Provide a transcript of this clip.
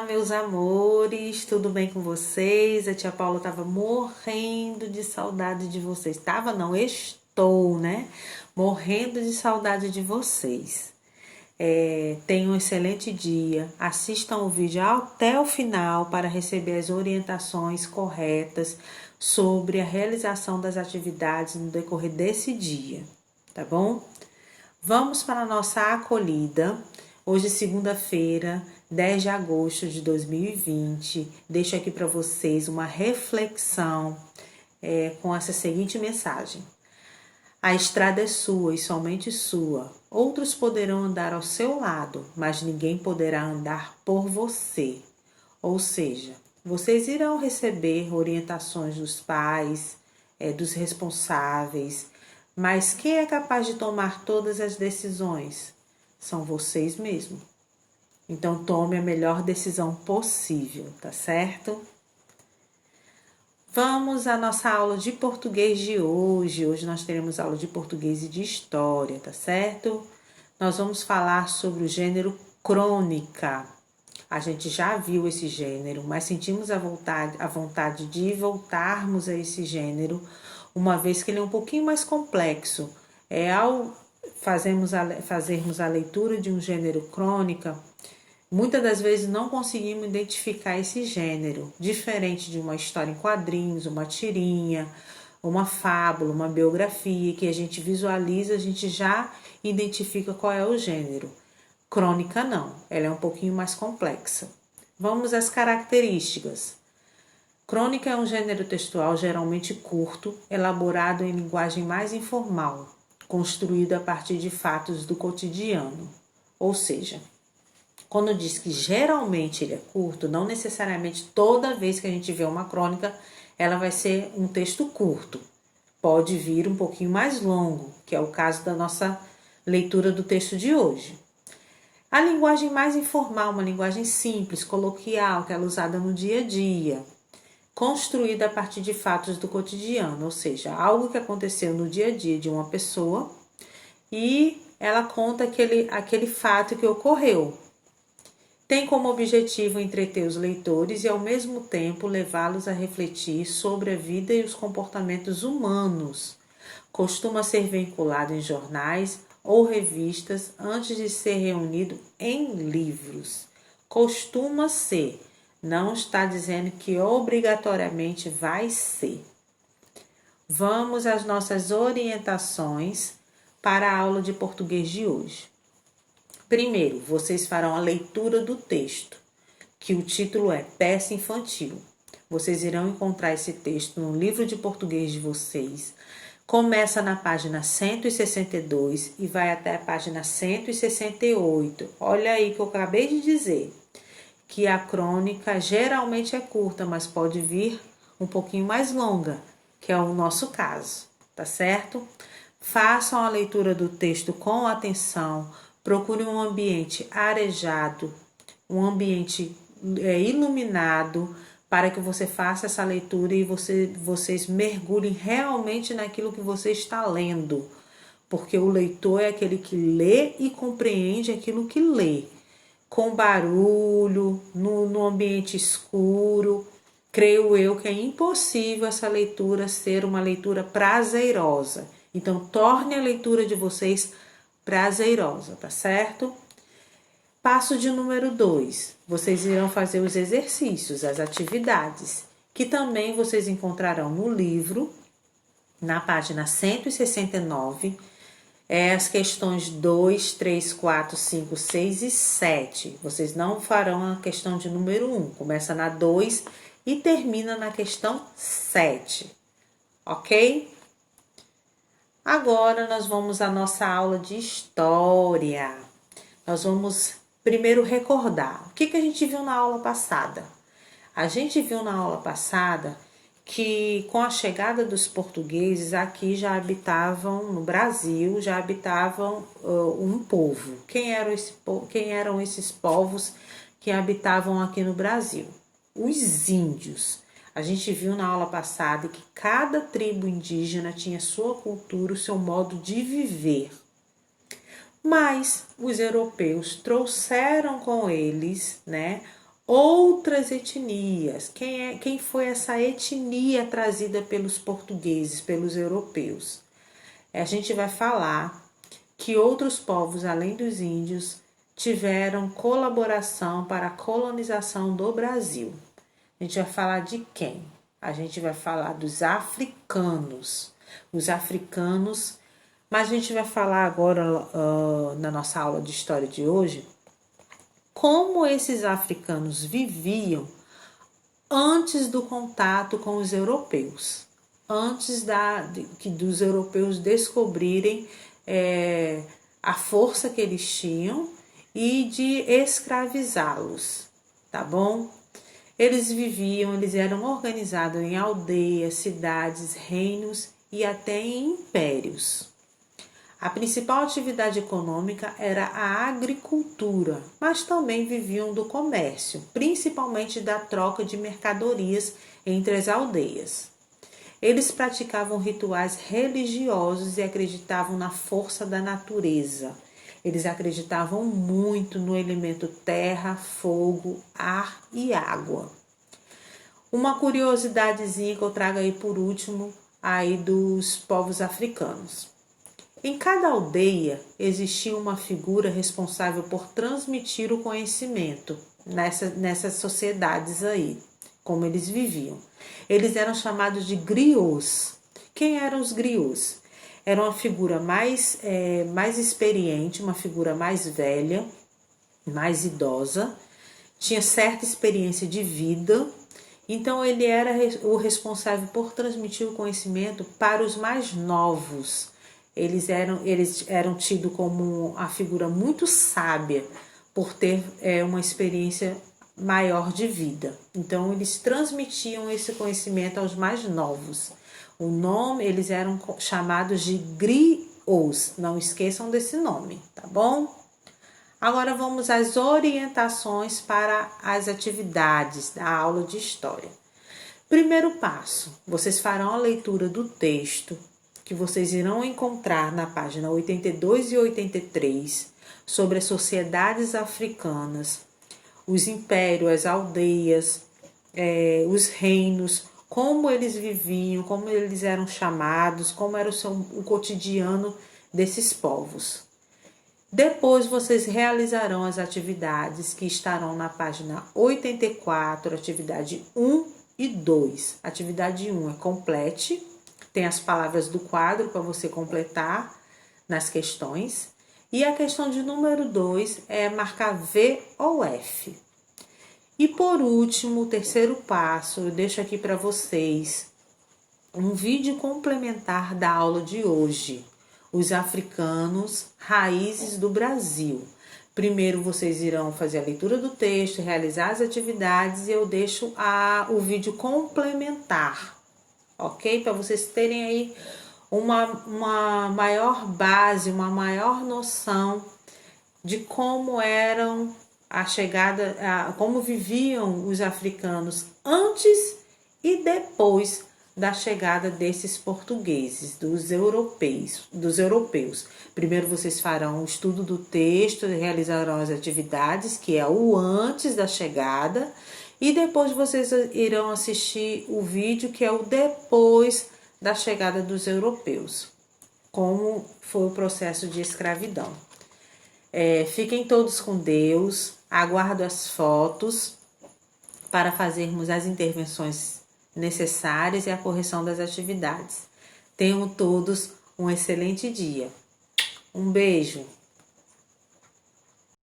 Olá, meus amores, tudo bem com vocês? A tia Paula tava morrendo de saudade de vocês. Tava, não, estou, né? Morrendo de saudade de vocês. Tenham um excelente dia. Assistam o vídeo até o final para receber as orientações corretas sobre a realização das atividades no decorrer desse dia, tá bom? Vamos para a nossa acolhida. Hoje, segunda-feira, 10 de agosto de 2020. Deixo aqui para vocês uma reflexão com essa seguinte mensagem. A estrada é sua e somente sua. Outros poderão andar ao seu lado, mas ninguém poderá andar por você. Ou seja, vocês irão receber orientações dos pais, dos responsáveis, mas quem é capaz de tomar todas as decisões? São vocês mesmos. Então tome a melhor decisão possível, tá certo? Vamos à nossa aula de português de hoje. Hoje nós teremos aula de português e de história, tá certo? Nós vamos falar sobre o gênero crônica. A gente já viu esse gênero, mas sentimos a vontade de voltarmos a esse gênero, uma vez que ele é um pouquinho mais complexo. Ao fazermos a leitura de um gênero crônica, muitas das vezes não conseguimos identificar esse gênero, diferente de uma história em quadrinhos, uma tirinha, uma fábula, uma biografia, que a gente visualiza, a gente já identifica qual é o gênero. Crônica não, ela é um pouquinho mais complexa. Vamos às características. Crônica é um gênero textual geralmente curto, elaborado em linguagem mais informal, construído a partir de fatos do cotidiano. Ou seja, quando diz que geralmente ele é curto, não necessariamente toda vez que a gente vê uma crônica, ela vai ser um texto curto. Pode vir um pouquinho mais longo, que é o caso da nossa leitura do texto de hoje. A linguagem mais informal, uma linguagem simples, coloquial, que é usada no dia a dia, construída a partir de fatos do cotidiano, ou seja, algo que aconteceu no dia a dia de uma pessoa e ela conta aquele fato que ocorreu. Tem como objetivo entreter os leitores e, ao mesmo tempo, levá-los a refletir sobre a vida e os comportamentos humanos. Costuma ser vinculado em jornais ou revistas antes de ser reunido em livros. Costuma ser, não está dizendo que obrigatoriamente vai ser. Vamos às nossas orientações para a aula de português de hoje. Primeiro, vocês farão a leitura do texto, que o título é Peça Infantil. Vocês irão encontrar esse texto no livro de português de vocês. Começa na página 162 e vai até a página 168. Olha aí que eu acabei de dizer, que a crônica geralmente é curta, mas pode vir um pouquinho mais longa, que é o nosso caso, tá certo? Façam a leitura do texto com atenção, procure um ambiente arejado, um ambiente iluminado, para que você faça essa leitura e vocês mergulhem realmente naquilo que você está lendo. Porque o leitor é aquele que lê e compreende aquilo que lê. Com barulho, no ambiente escuro, creio eu que é impossível essa leitura ser uma leitura prazerosa. Então, torne a leitura de vocês prazerosa, tá certo? Passo de número 2. Vocês irão fazer os exercícios, as atividades, que também vocês encontrarão no livro, na página 169, as questões 2, 3, 4, 5, 6 e 7. Vocês não farão a questão de número 1, começa na 2 e termina na questão 7, ok? Agora nós vamos à nossa aula de história. Nós vamos primeiro recordar. O que a gente viu na aula passada? A gente viu na aula passada que com a chegada dos portugueses aqui já habitavam, no Brasil, já habitavam um povo. Quem eram esses povos que habitavam aqui no Brasil? Os índios. A gente viu na aula passada que cada tribo indígena tinha sua cultura, o seu modo de viver. Mas os europeus trouxeram com eles, outras etnias. Quem foi essa etnia trazida pelos portugueses, pelos europeus? A gente vai falar que outros povos, além dos índios, tiveram colaboração para a colonização do Brasil. A gente vai falar de quem? A gente vai falar dos africanos. Os africanos, mas a gente vai falar agora na nossa aula de história de hoje como esses africanos viviam antes do contato com os europeus, antes dos europeus descobrirem a força que eles tinham e de escravizá-los, tá bom? Eles eram organizados em aldeias, cidades, reinos e até em impérios. A principal atividade econômica era a agricultura, mas também viviam do comércio, principalmente da troca de mercadorias entre as aldeias. Eles praticavam rituais religiosos e acreditavam na força da natureza. Eles acreditavam muito no elemento terra, fogo, ar e água. Uma curiosidadezinha que eu trago aí por último, aí dos povos africanos. Em cada aldeia existia uma figura responsável por transmitir o conhecimento nessas sociedades aí, como eles viviam. Eles eram chamados de griots. Quem eram os griots? Era uma figura mais experiente, uma figura mais velha, mais idosa, tinha certa experiência de vida, então ele era o responsável por transmitir o conhecimento para os mais novos. Eles eram tidos como a figura muito sábia por ter uma experiência maior de vida. Então eles transmitiam esse conhecimento aos mais novos. Eles eram chamados de griots, não esqueçam desse nome, tá bom? Agora vamos às orientações para as atividades da aula de história. Primeiro passo, vocês farão a leitura do texto que vocês irão encontrar na página 82 e 83 sobre as sociedades africanas, os impérios, as aldeias, os reinos, como eles viviam, como eles eram chamados, como era o cotidiano desses povos. Depois vocês realizarão as atividades que estarão na página 84, atividade 1 e 2. Atividade 1 é complete, tem as palavras do quadro para você completar nas questões. E a questão de número 2 é marcar V ou F. E por último, o terceiro passo, eu deixo aqui para vocês um vídeo complementar da aula de hoje. Os africanos, raízes do Brasil. Primeiro vocês irão fazer a leitura do texto, realizar as atividades e eu deixo o vídeo complementar, ok? Para vocês terem aí uma maior base, uma maior noção de como eram como viviam os africanos antes e depois da chegada desses portugueses, dos europeus. Primeiro vocês farão o estudo do texto, realizarão as atividades, que é o antes da chegada, e depois vocês irão assistir o vídeo, que é o depois da chegada dos europeus, como foi o processo de escravidão. Fiquem todos com Deus, aguardo as fotos para fazermos as intervenções necessárias e a correção das atividades. Tenham todos um excelente dia. Um beijo!